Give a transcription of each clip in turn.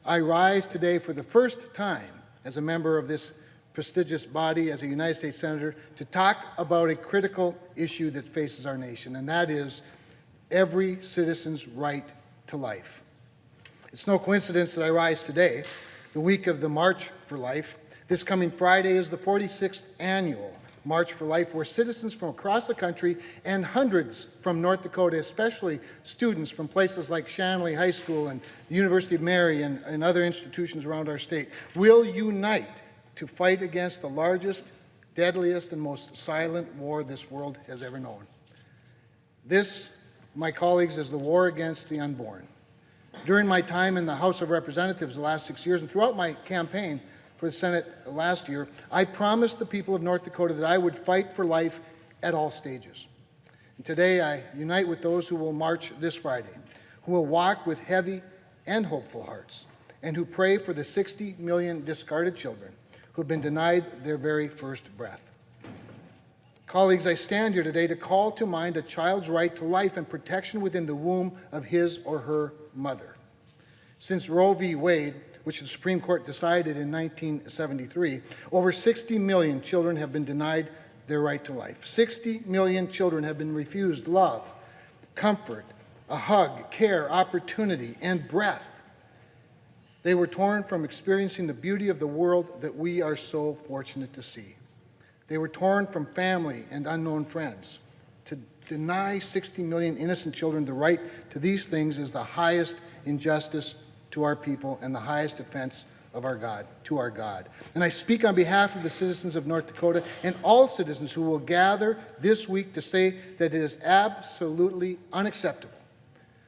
I rise today for the first time as a member of this prestigious body, as a United States Senator, to talk about a critical issue that faces our nation, and that is every citizen's right to life. It's no coincidence that I rise today, the week of the March for Life. This coming Friday is the 46th annual March for Life, where citizens from across the country and hundreds from North Dakota, especially students from places like Shanley High School and the University of Mary and other institutions around our state, will unite to fight against the largest, deadliest, and most silent war this world has ever known. This, my colleagues, is the war against the unborn. During my time in the House of Representatives the last 6 years and throughout my campaign for the Senate last year, I promised the people of North Dakota that I would fight for life at all stages. And today I unite with those who will march this Friday, who will walk with heavy and hopeful hearts, and who pray for the 60 million discarded children who have been denied their very first breath. Colleagues, I stand here today to call to mind a child's right to life and protection within the womb of his or her mother. Since Roe v. Wade, which the Supreme Court decided in 1973, over 60 million children have been denied their right to life. 60 million children have been refused love, comfort, a hug, care, opportunity, and breath. They were torn from experiencing the beauty of the world that we are so fortunate to see. They were torn from family and unknown friends. To deny 60 million innocent children the right to these things is the highest injustice to our people and the highest offense of our God, to our God. And I speak on behalf of the citizens of North Dakota and all citizens who will gather this week to say that it is absolutely unacceptable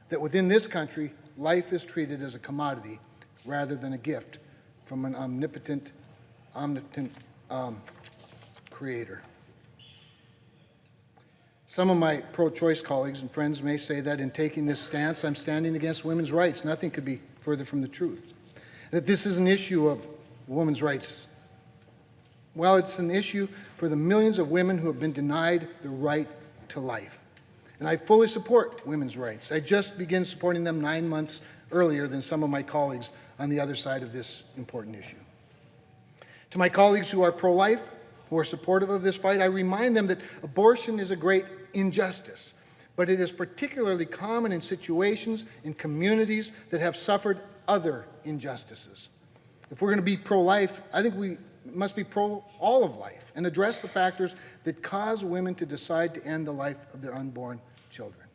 that within this country, life is treated as a commodity rather than a gift from an omnipotent Creator. Some of my pro-choice colleagues and friends may say that in taking this stance, I'm standing against women's rights. Nothing could be further from the truth. That this is an issue of women's rights. Well, it's an issue for the millions of women who have been denied the right to life. And I fully support women's rights. I just began supporting them 9 months earlier than some of my colleagues on the other side of this important issue. To my colleagues who are pro-life, who are supportive of this fight, I remind them that abortion is a great injustice, but it is particularly common in situations in communities that have suffered other injustices. If we're going to be pro-life, I think we must be pro all of life and address the factors that cause women to decide to end the life of their unborn children.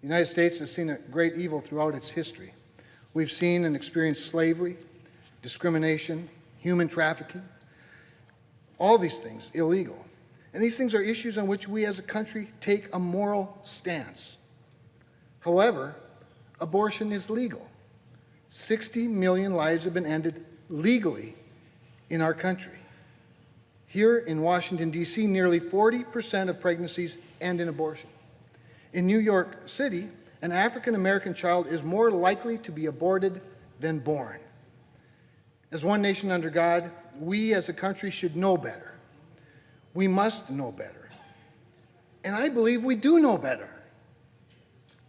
The United States has seen a great evil throughout its history. We've seen and experienced slavery, discrimination, human trafficking, all these things illegal. And these things are issues on which we as a country take a moral stance. However, abortion is legal. 60 million lives have been ended legally in our country. Here in Washington, D.C., nearly 40% of pregnancies end in abortion. In New York City, an African-American child is more likely to be aborted than born. As one nation under God, we as a country should know better. We must know better. And I believe we do know better.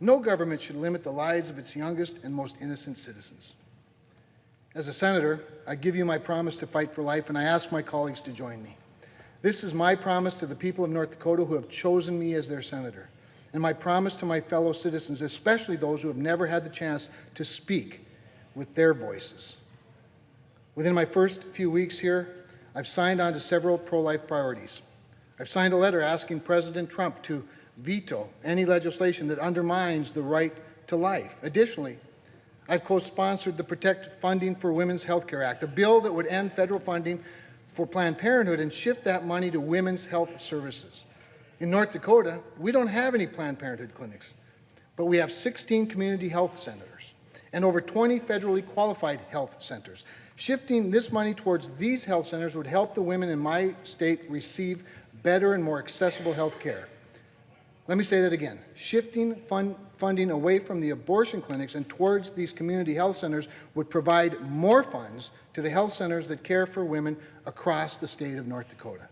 No government should limit the lives of its youngest and most innocent citizens. As a senator, I give you my promise to fight for life, and I ask my colleagues to join me. This is my promise to the people of North Dakota who have chosen me as their senator, and my promise to my fellow citizens, especially those who have never had the chance to speak with their voices. Within my first few weeks here, I've signed on to several pro-life priorities. I've signed a letter asking President Trump to veto any legislation that undermines the right to life. Additionally, I've co-sponsored the Protect Funding for Women's Health Care Act, a bill that would end federal funding for Planned Parenthood and shift that money to women's health services. In North Dakota, we don't have any Planned Parenthood clinics, but we have 16 community health centers and over 20 federally qualified health centers. Shifting this money towards these health centers would help the women in my state receive better and more accessible health care. Let me say that again. Shifting funding away from the abortion clinics and towards these community health centers would provide more funds to the health centers that care for women across the state of North Dakota.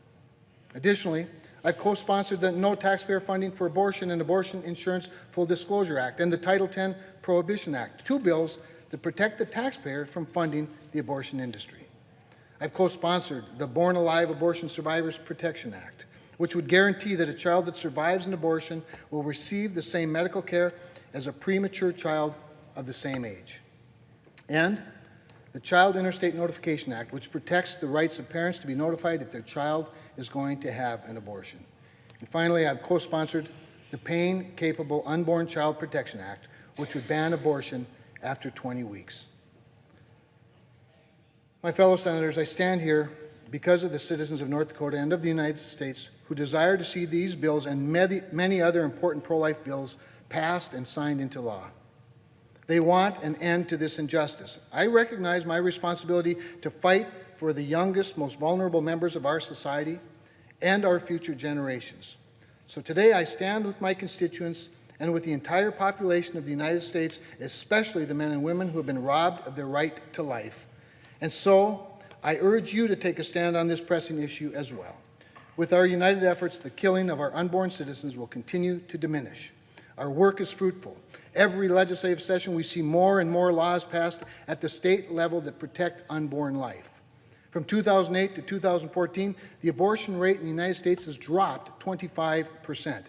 Additionally, I've co-sponsored the No Taxpayer Funding for Abortion and Abortion Insurance Full Disclosure Act and the Title X Prohibition Act, two bills that protect the taxpayer from funding the abortion industry. I've co-sponsored the Born Alive Abortion Survivors Protection Act, which would guarantee that a child that survives an abortion will receive the same medical care as a premature child of the same age. And the Child Interstate Notification Act, which protects the rights of parents to be notified if their child is going to have an abortion. And finally, I've co-sponsored the Pain Capable Unborn Child Protection Act, which would ban abortion after 20 weeks. My fellow senators, I stand here because of the citizens of North Dakota and of the United States who desire to see these bills and many other important pro-life bills passed and signed into law. They want an end to this injustice. I recognize my responsibility to fight for the youngest, most vulnerable members of our society and our future generations. So today I stand with my constituents and with the entire population of the United States, especially the men and women who have been robbed of their right to life. And so I urge you to take a stand on this pressing issue as well. With our united efforts, the killing of our unborn citizens will continue to diminish. Our work is fruitful. Every legislative session, we see more and more laws passed at the state level that protect unborn life. From 2008 to 2014, the abortion rate in the United States has dropped 25%.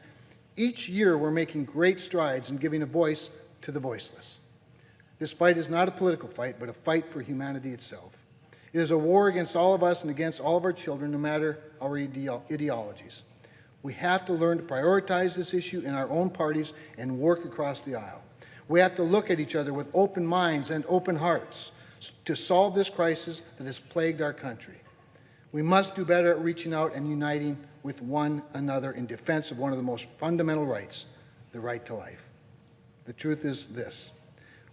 Each year, we're making great strides in giving a voice to the voiceless. This fight is not a political fight, but a fight for humanity itself. It is a war against all of us and against all of our children, no matter our ideologies. We have to learn to prioritize this issue in our own parties and work across the aisle. We have to look at each other with open minds and open hearts to solve this crisis that has plagued our country. We must do better at reaching out and uniting with one another in defense of one of the most fundamental rights, the right to life. The truth is this: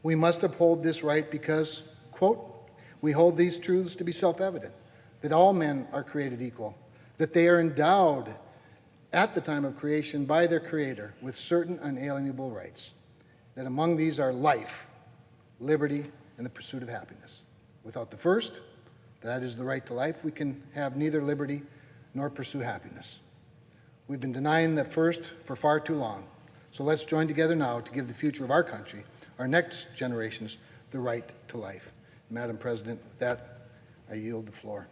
we must uphold this right because, quote, we hold these truths to be self-evident, that all men are created equal, that they are endowed at the time of creation by their Creator with certain unalienable rights, that among these are life, liberty, and the pursuit of happiness. Without the first, that is the right to life, we can have neither liberty nor pursue happiness. We've been denying that first for far too long, so let's join together now to give the future of our country, our next generations, the right to life. Madam President, with that, I yield the floor.